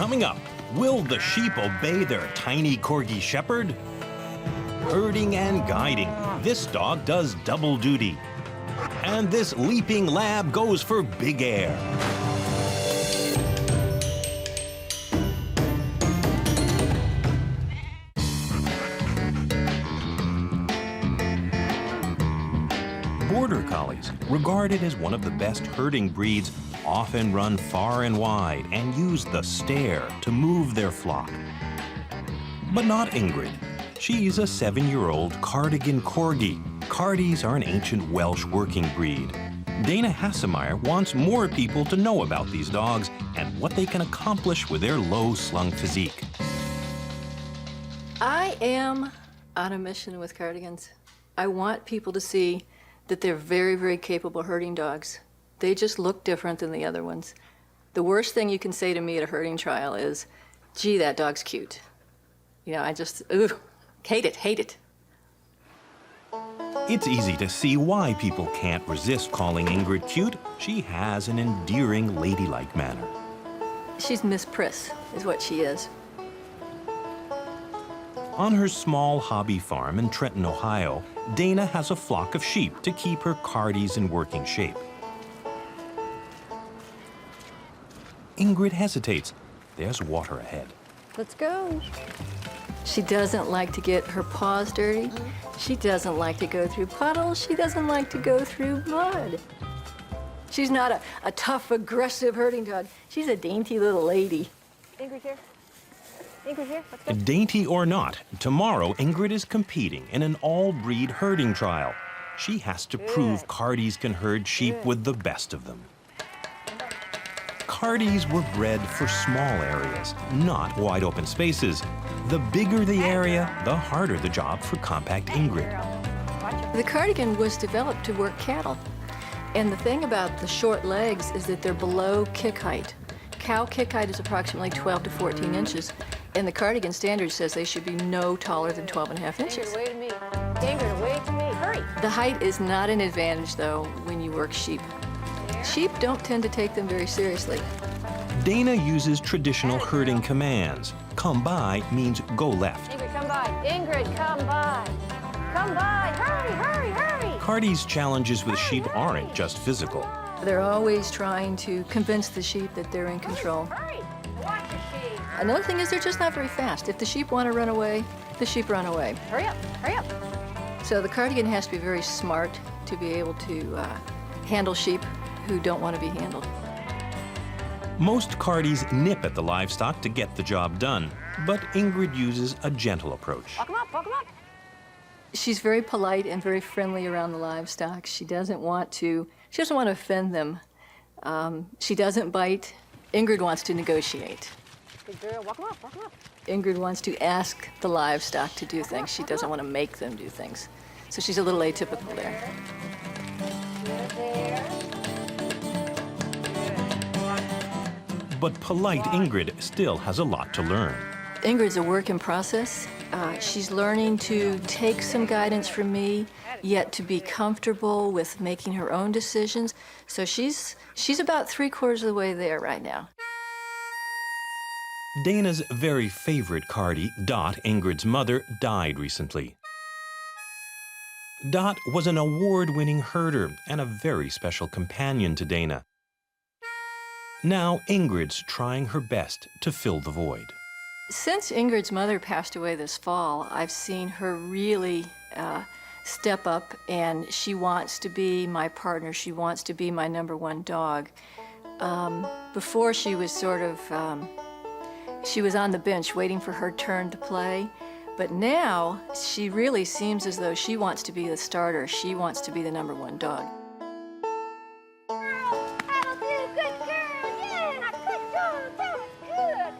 Coming up, will the sheep obey their tiny Corgi shepherd? Herding and guiding, this dog does double duty. And this leaping lab goes for big air. Border Collies, regarded as one of the best herding breeds, often run far and wide and use the stare to move their flock. But not Ingrid. She's a 7-year-old Cardigan Corgi. Cardis are an ancient Welsh working breed. Dana Hassemeyer wants more people to know about these dogs and what they can accomplish with their low-slung physique. I am on a mission with Cardigans. I want people to see that they're very, very capable herding dogs. They just look different than the other ones. The worst thing you can say to me at a herding trial is, gee, that dog's cute. You know, I just, hate it. It's easy to see why people can't resist calling Ingrid cute. She has an endearing, ladylike manner. She's Miss Priss, is what she is. On her small hobby farm in Trenton, Ohio, Dana has a flock of sheep to keep her Cardis in working shape. Ingrid hesitates. There's water ahead. Let's go. She doesn't like to get her paws dirty. She doesn't like to go through puddles. She doesn't like to go through mud. She's not a tough, aggressive herding dog. She's a dainty little lady. Ingrid here. Ingrid here. Let's go. Dainty or not, tomorrow Ingrid is competing in an all-breed herding trial. She has to prove Cardis can herd sheep with the best of them. Cardis were bred for small areas, not wide open spaces. The bigger the area, the harder the job for compact Ingrid. The Cardigan was developed to work cattle. And the thing about the short legs is that they're below kick height. Cow kick height is approximately 12 to 14 inches. And the Cardigan standard says they should be no taller than 12 and a half inches. Ingrid, wait to me. Ingrid, wait to me. Hurry. The height is not an advantage, though, when you work sheep. Sheep don't tend to take them very seriously. Dana uses traditional herding commands. Come by means go left. Ingrid, come by. Ingrid, come by. Come by. Hurry, hurry, hurry. Cardis' challenges with sheep aren't just physical. They're always trying to convince the sheep that they're in control. Hurry. Watch the sheep. Another thing is they're just not very fast. If the sheep want to run away, the sheep run away. Hurry up, hurry up. So the Cardigan has to be very smart to be able to handle sheep who don't want to be handled. Most Cardis nip at the livestock to get the job done, but Ingrid uses a gentle approach. Walk 'em up, walk 'em up. She's very polite and very friendly around the livestock. She doesn't want to offend them. She doesn't bite. Ingrid wants to negotiate. Good girl, walk 'em up, walk 'em up. Ingrid wants to ask the livestock to do things. She doesn't want to make them do things. So she's a little atypical there. Good there. But polite Ingrid still has a lot to learn. Ingrid's a work in process. She's learning to take some guidance from me, yet to be comfortable with making her own decisions. So she's about 3/4 of the way there right now. Dana's very favorite Cardi, Dot, Ingrid's mother, died recently. Dot was an award-winning herder and a very special companion to Dana. Now Ingrid's trying her best to fill the void. Since Ingrid's mother passed away this fall, I've seen her really step up, and she wants to be my partner. She wants to be my #1 dog. Before she was she was on the bench waiting for her turn to play, but now she really seems as though she wants to be the starter. She wants to be the #1 dog.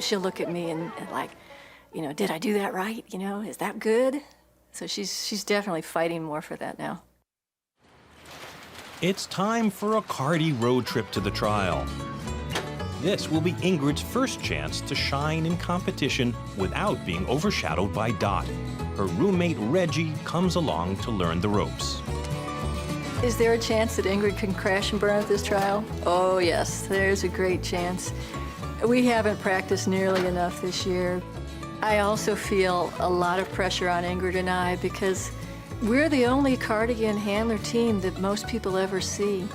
She'll look at me and like, you know, did I do that right? You know, is that good? So she's definitely fighting more for that now. It's time for a Cardi road trip to the trial. This will be Ingrid's first chance to shine in competition without being overshadowed by Dot. Her roommate Reggie comes along to learn the ropes. Is there a chance that Ingrid can crash and burn at this trial? Oh yes, there's a great chance. We haven't practiced nearly enough this year. I also feel a lot of pressure on Ingrid and I because we're the only Cardigan handler team that most people ever see.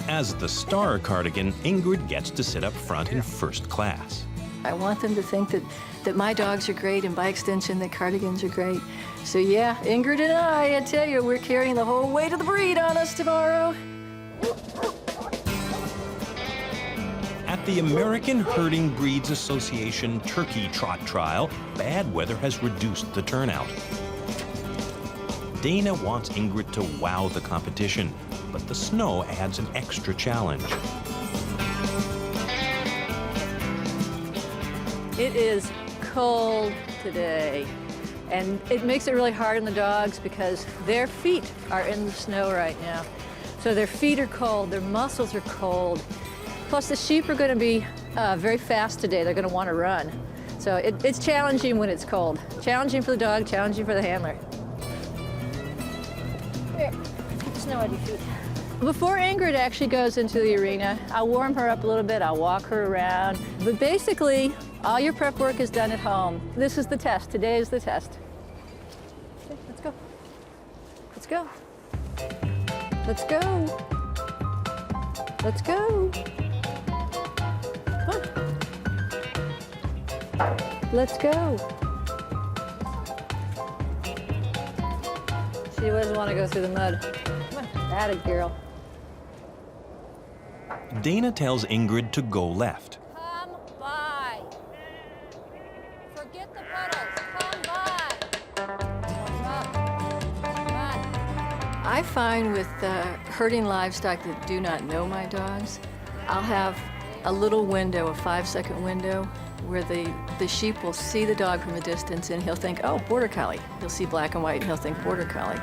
As the star Cardigan, Ingrid gets to sit up front in first class. I want them to think that my dogs are great and by extension that Cardigans are great. So yeah, Ingrid and I tell you, we're carrying the whole weight of the breed on us tomorrow. At the American Herding Breeds Association Turkey Trot Trial, bad weather has reduced the turnout. Dana wants Ingrid to wow the competition, but the snow adds an extra challenge. It is cold today, and it makes it really hard on the dogs because their feet are in the snow right now. So their feet are cold, their muscles are cold. Plus the sheep are going to be very fast today. They're going to want to run. So it's challenging when it's cold. Challenging for the dog, challenging for the handler. Here, keep the snow out of your feet. Before Ingrid actually goes into the arena, I'll warm her up a little bit, I'll walk her around. But basically, all your prep work is done at home. This is the test. Today is the test. Okay, let's go. Let's go. Let's go. Let's go. Come on. Let's go. She doesn't want to go through the mud. Come on, atta girl. Dana tells Ingrid to go left. Come by. Forget the puddles. Come by. Come on. I find with herding livestock that do not know my dogs, I'll have a little window, a 5-second window, where the sheep will see the dog from a distance and he'll think, oh, border collie. He'll see black and white and he'll think border collie.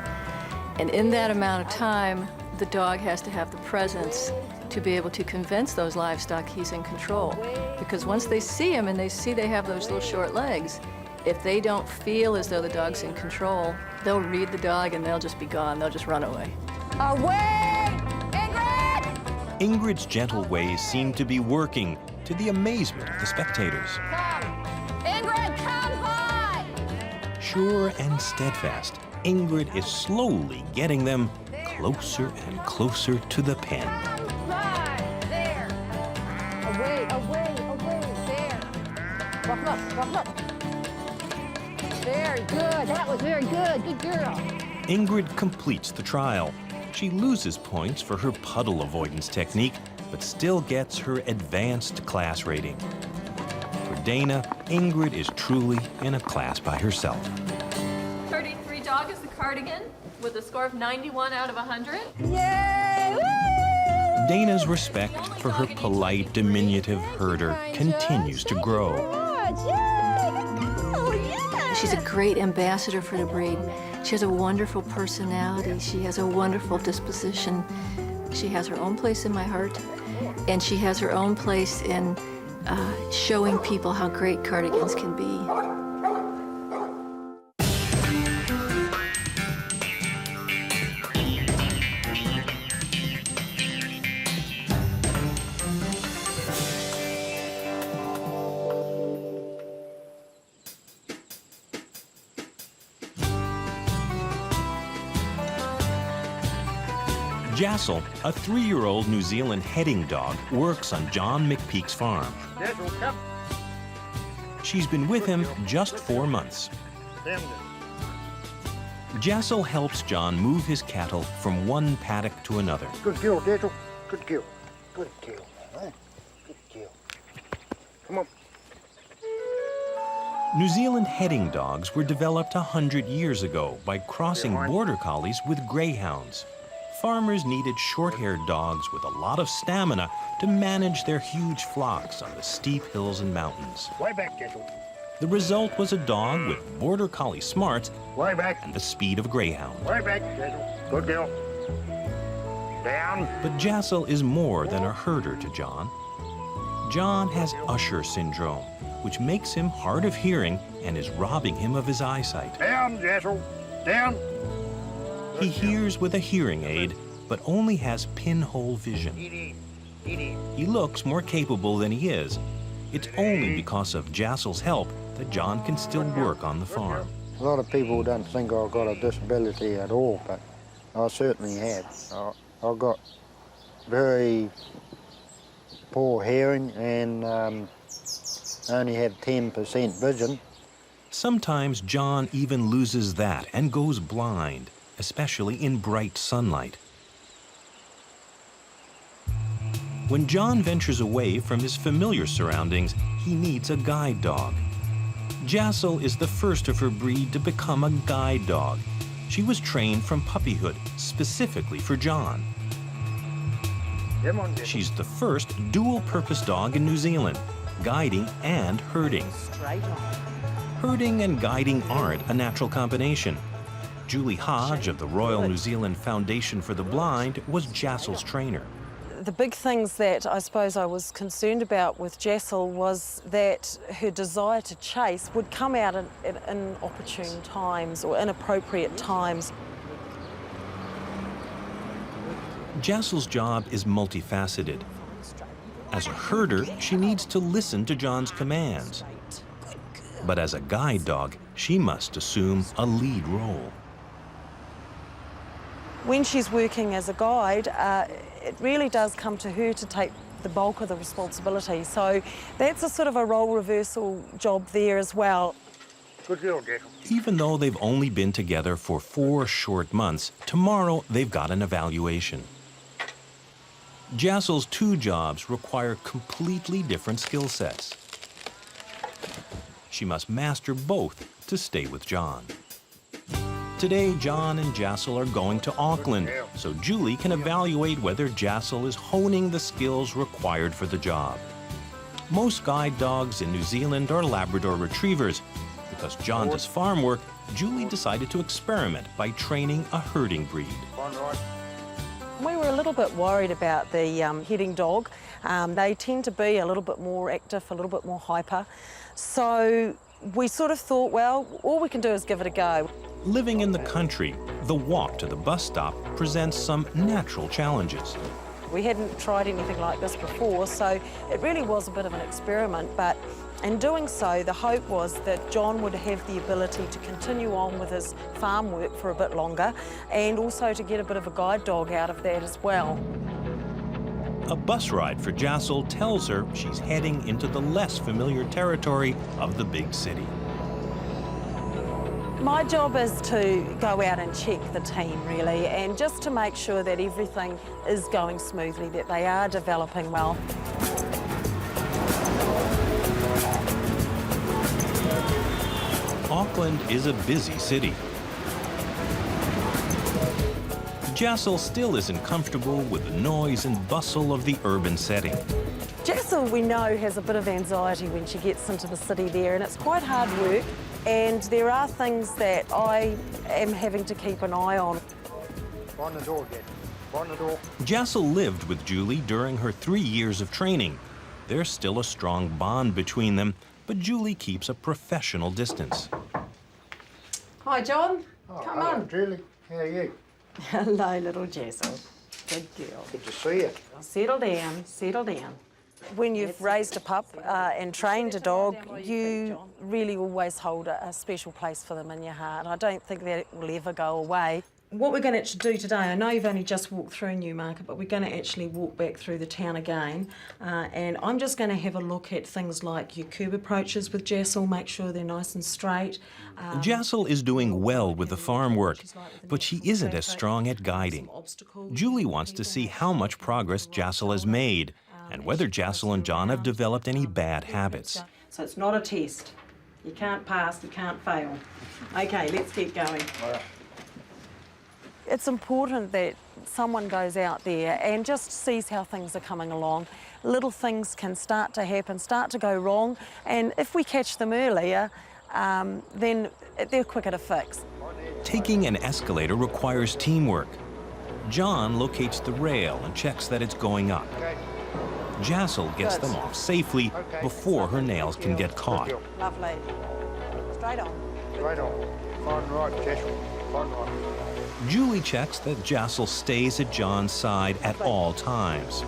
And in that amount of time, the dog has to have the presence to be able to convince those livestock he's in control. Because once they see him and they see they have those little short legs, if they don't feel as though the dog's in control, they'll read the dog and they'll just be gone. They'll just run away. Away! Ingrid! Ingrid's gentle ways seem to be working, to the amazement of the spectators. Come! Ingrid, come by! Sure and steadfast, Ingrid is slowly getting them closer and closer to the pen. Come by! There! Away, away, away, there! Walk up, walk up. Very good, that was very good, good girl. Ingrid completes the trial. She loses points for her puddle avoidance technique, but still gets her advanced class rating. For Dana, Ingrid is truly in a class by herself. 33 dog is the Cardigan with a score of 91 out of 100. Yay! Woo! Dana's respect for her polite, diminutive herder continues to grow. She's a great ambassador for the breed. She has a wonderful personality. She has a wonderful disposition. She has her own place in my heart, and she has her own place in showing people how great Cardigans can be. Jassel, a 3-year-old New Zealand heading dog, works on John McPeak's farm. She's been with him just 4 months. Jassel helps John move his cattle from one paddock to another. Good girl, Jassel. Good girl. Good girl, man. Good girl. Come on. New Zealand heading dogs were developed 100 years ago by crossing border collies with greyhounds. Farmers needed short-haired dogs with a lot of stamina to manage their huge flocks on the steep hills and mountains. Way back, Jassel. The result was a dog with border collie smarts Way back. and the speed of a greyhound. Way back, Jassel. Good girl. Down. But Jassel is more than a herder to John. John has Usher syndrome, which makes him hard of hearing and is robbing him of his eyesight. Down, Jassel. Down. He hears with a hearing aid, but only has pinhole vision. Eat. He looks more capable than he is. It's only because of Jassel's help that John can still work on the farm. A lot of people don't think I've got a disability at all, but I certainly have. I've got very poor hearing and only have 10% vision. Sometimes John even loses that and goes blind, especially in bright sunlight. When John ventures away from his familiar surroundings, he needs a guide dog. Jassel is the first of her breed to become a guide dog. She was trained from puppyhood specifically for John. She's the first dual-purpose dog in New Zealand, guiding and herding. Herding and guiding aren't a natural combination. Julie Hodge of the Royal New Zealand Foundation for the Blind was Jassel's trainer. The big things that I suppose I was concerned about with Jassel was that her desire to chase would come out in inopportune times or inappropriate times. Jassel's job is multifaceted. As a herder, she needs to listen to John's commands. But as a guide dog, she must assume a lead role. When she's working as a guide, it really does come to her to take the bulk of the responsibility. So that's a sort of a role reversal job there as well. Good girl, Jassel. Even though they've only been together for 4 short months, tomorrow they've got an evaluation. Jassel's 2 jobs require completely different skill sets. She must master both to stay with John. Today, John and Jassel are going to Auckland, so Julie can evaluate whether Jassel is honing the skills required for the job. Most guide dogs in New Zealand are Labrador retrievers. Because John does farm work, Julie decided to experiment by training a herding breed. We were a little bit worried about the heading dog. They tend to be a little bit more active, a little bit more hyper. So we sort of thought, well, all we can do is give it a go. Living in the country, the walk to the bus stop presents some natural challenges. We hadn't tried anything like this before, so it really was a bit of an experiment, but in doing so, the hope was that John would have the ability to continue on with his farm work for a bit longer and also to get a bit of a guide dog out of that as well. A bus ride for Jassel tells her she's heading into the less familiar territory of the big city. My job is to go out and check the team, really, and just to make sure that everything is going smoothly, that they are developing well. Auckland is a busy city. Jassel still isn't comfortable with the noise and bustle of the urban setting. Jassel, we know, has a bit of anxiety when she gets into the city there, and it's quite hard work. And there are things that I am having to keep an eye on. Find the door, Jassel. Find the door. Jassel lived with Julie during her 3 years of training. There's still a strong bond between them, but Julie keeps a professional distance. Hi, John. Oh, Come hello, on. Julie. How are you? Hello, little Jassel. Good girl. Good to see you. Settle down, settle down. When you've raised a pup and trained a dog, you really always hold a special place for them in your heart. I don't think that will ever go away. What we're going to actually do today, I know you've only just walked through Newmarket, but we're going to actually walk back through the town again. And I'm just going to have a look at things like your curb approaches with Jassel, make sure they're nice and straight. Jassel is doing well with the farm work, but she isn't as strong at guiding. Julie wants to see how much progress Jassel has made and whether Jassel and John have developed any bad habits. So it's not a test. You can't pass, you can't fail. Okay, let's get going. It's important that someone goes out there and just sees how things are coming along. Little things can start to happen, start to go wrong, and if we catch them earlier, then they're quicker to fix. Taking an escalator requires teamwork. John locates the rail and checks that it's going up. Jassel gets them off safely before her nails can get caught. Lovely. Straight on. Straight on. Find right, Jassel. Find right. Julie checks that Jassel stays at John's side at all times.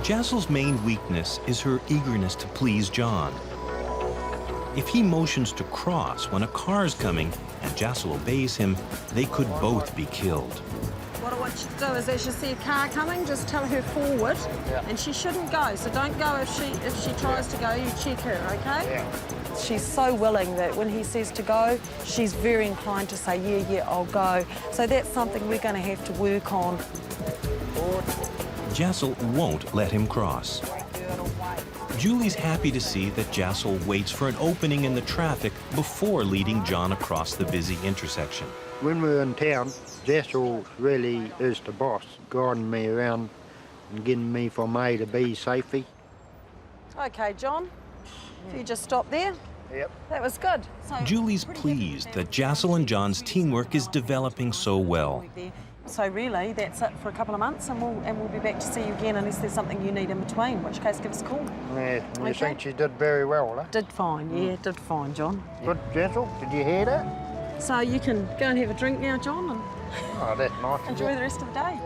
Jassel's main weakness is her eagerness to please John. If he motions to cross when a car's coming and Jassel obeys him, they could both be killed. What I want you to do is, as you see a car coming, just tell her forward, and she shouldn't go. So don't go if she tries to go. You check her, okay? Yeah. She's so willing that when he says to go, she's very inclined to say, yeah, I'll go. So that's something we're going to have to work on. Jassel won't let him cross. Julie's happy to see that Jassel waits for an opening in the traffic before leading John across the busy intersection. When we're in town, Jassel really is the boss, guiding me around and getting me from A to B safely. Okay, John, if you just stop there. Yep. That was good. So Julie's pleased that Jassel and John's teamwork is developing so well. So really, that's it for a couple of months, and we'll be back to see you again unless there's something you need in between, in which case give us a call. Yeah, Okay. you think she did very well, huh? Did fine, yeah, did fine, John. Good, Jassel, did you hear that? So you can go and have a drink now, John, and Oh, that's nice. enjoy the rest of the day.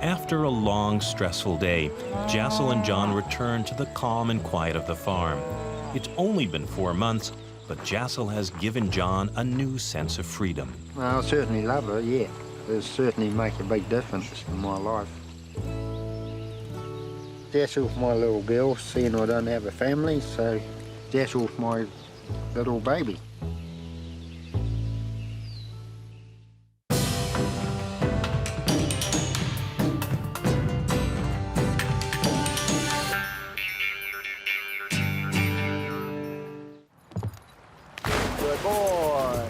After a long, stressful day, Jassel and John return to the calm and quiet of the farm. It's only been 4 months, but Jassel has given John a new sense of freedom. Well, I certainly love her, yeah. It certainly makes a big difference in my life. Jassel's my little girl, seeing I don't have a family, so Jassel's my little baby. Good boy.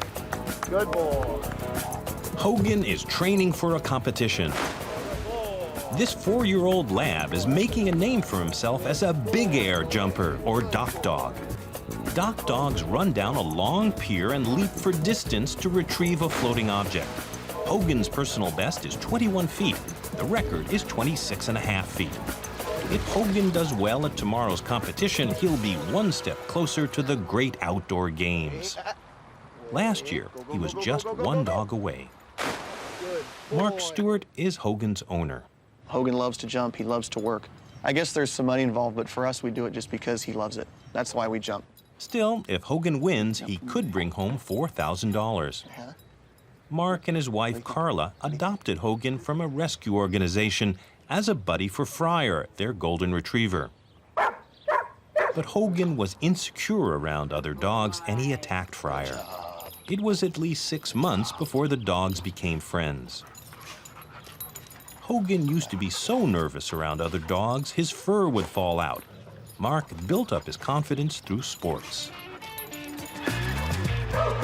Good boy. Hogan is training for a competition. This 4-year-old lab is making a name for himself as a big air jumper, or dock dog. Dock dogs run down a long pier and leap for distance to retrieve a floating object. Hogan's personal best is 21 feet. The record is 26.5 feet. If Hogan does well at tomorrow's competition, he'll be one step closer to the great outdoor games. Last year, he was just one dog away. Mark Stewart is Hogan's owner. Hogan loves to jump, he loves to work. I guess there's some money involved, but for us, we do it just because he loves it. That's why we jump. Still, if Hogan wins, he could bring home $4,000. Mark and his wife, Carla, adopted Hogan from a rescue organization as a buddy for Fryer, their golden retriever. But Hogan was insecure around other dogs, and he attacked Fryer. It was at least 6 months before the dogs became friends. Hogan used to be so nervous around other dogs, his fur would fall out. Mark built up his confidence through sports.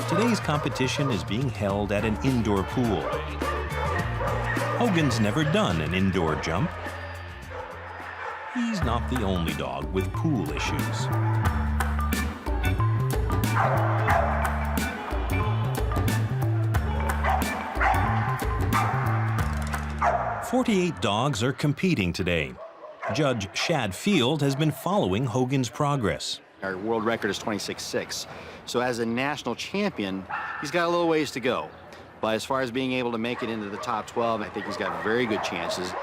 Today's competition is being held at an indoor pool. Hogan's never done an indoor jump. He's not the only dog with pool issues. "48 dogs are competing today. Judge Shad Field has been following Hogan's progress. Our world record is 26.6. So as a national champion, he's got a little ways to go. But as far as being able to make it into the top 12, I think he's got very good chances.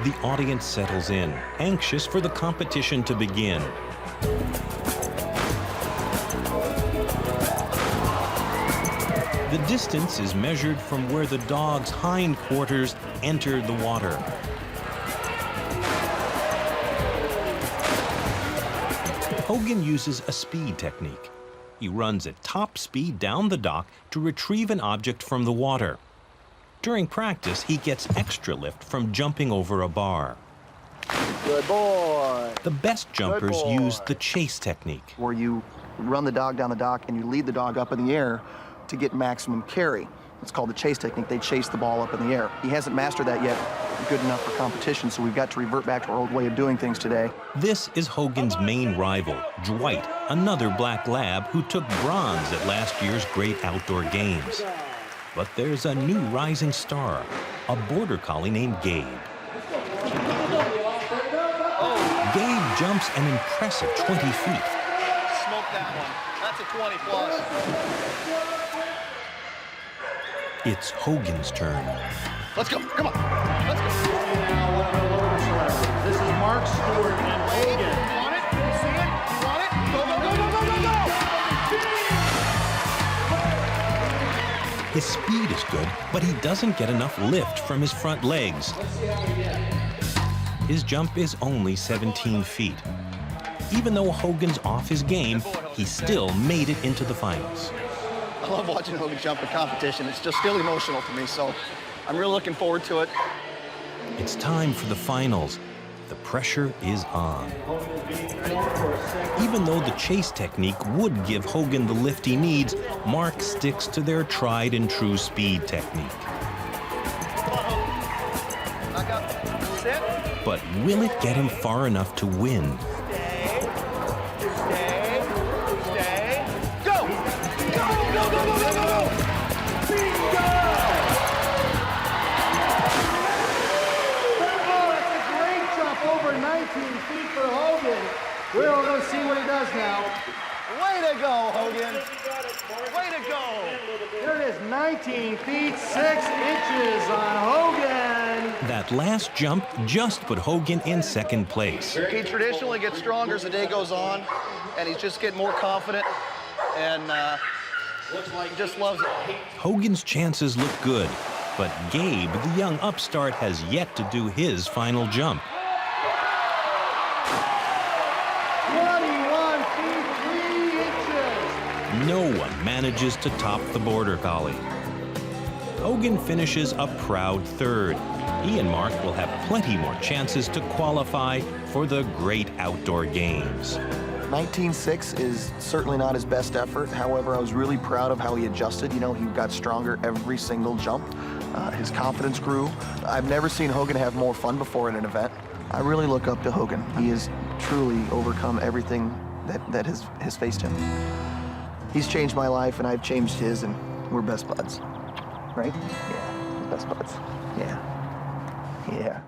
The audience settles in, anxious for the competition to begin. The distance is measured from where the dog's hindquarters enter the water. Hogan uses a speed technique. He runs at top speed down the dock to retrieve an object from the water. During practice, he gets extra lift from jumping over a bar. Good boy. The best jumpers use the chase technique. Where you run the dog down the dock and you lead the dog up in the air to get maximum carry. It's called the chase technique. They chase the ball up in the air. He hasn't mastered that yet, good enough for competition, so we've got to revert back to our old way of doing things today. This is Hogan's main rival, Dwight, another black lab who took bronze at last year's Great Outdoor Games. But there's a new rising star, a border collie named Gabe. Gabe jumps an impressive 20 feet. Smoke that one. That's a 20 plus. It's Hogan's turn. Let's go. Come on. Let's go. Mark Stewart and Hogan. Want it? You see it? You want it? Go, go, go, go, go, go, go! His speed is good, but he doesn't get enough lift from his front legs. His jump is only 17 feet. Even though Hogan's off his game, he still made it into the finals. I love watching Hogan jump in competition. It's just still emotional to me, so I'm really looking forward to it. It's time for the finals. The pressure is on. Even though the chase technique would give Hogan the lift he needs, Mark sticks to their tried and true speed technique. Back up. Sit. But will it get him far enough to win? Stay. Stay. Stay. Go! Go, go, go, go, go, go, go! Bingo! That's a great jump over 19 feet for Hogan. We're all going to see what he does now. Way to go, Hogan. Way to go. Here it is, 19 feet, 6 inches on Hogan. That last jump just put Hogan in second place. He traditionally gets stronger as the day goes on, and he's just getting more confident, and he just loves it. Hogan's chances look good, but Gabe, the young upstart, has yet to do his final jump. 21 feet, 3 inches. No one manages to top the Border Collie. Hogan finishes a proud third. He and Mark will have plenty more chances to qualify for the great outdoor games. 19.6 is certainly not his best effort. However, I was really proud of how he adjusted. You know, he got stronger every single jump. His confidence grew. I've never seen Hogan have more fun before in an event. I really look up to Hogan. He has truly overcome everything that has faced him. He's changed my life, and I've changed his, and we're best buds. Right? Yeah, best buds. Yeah. Yeah.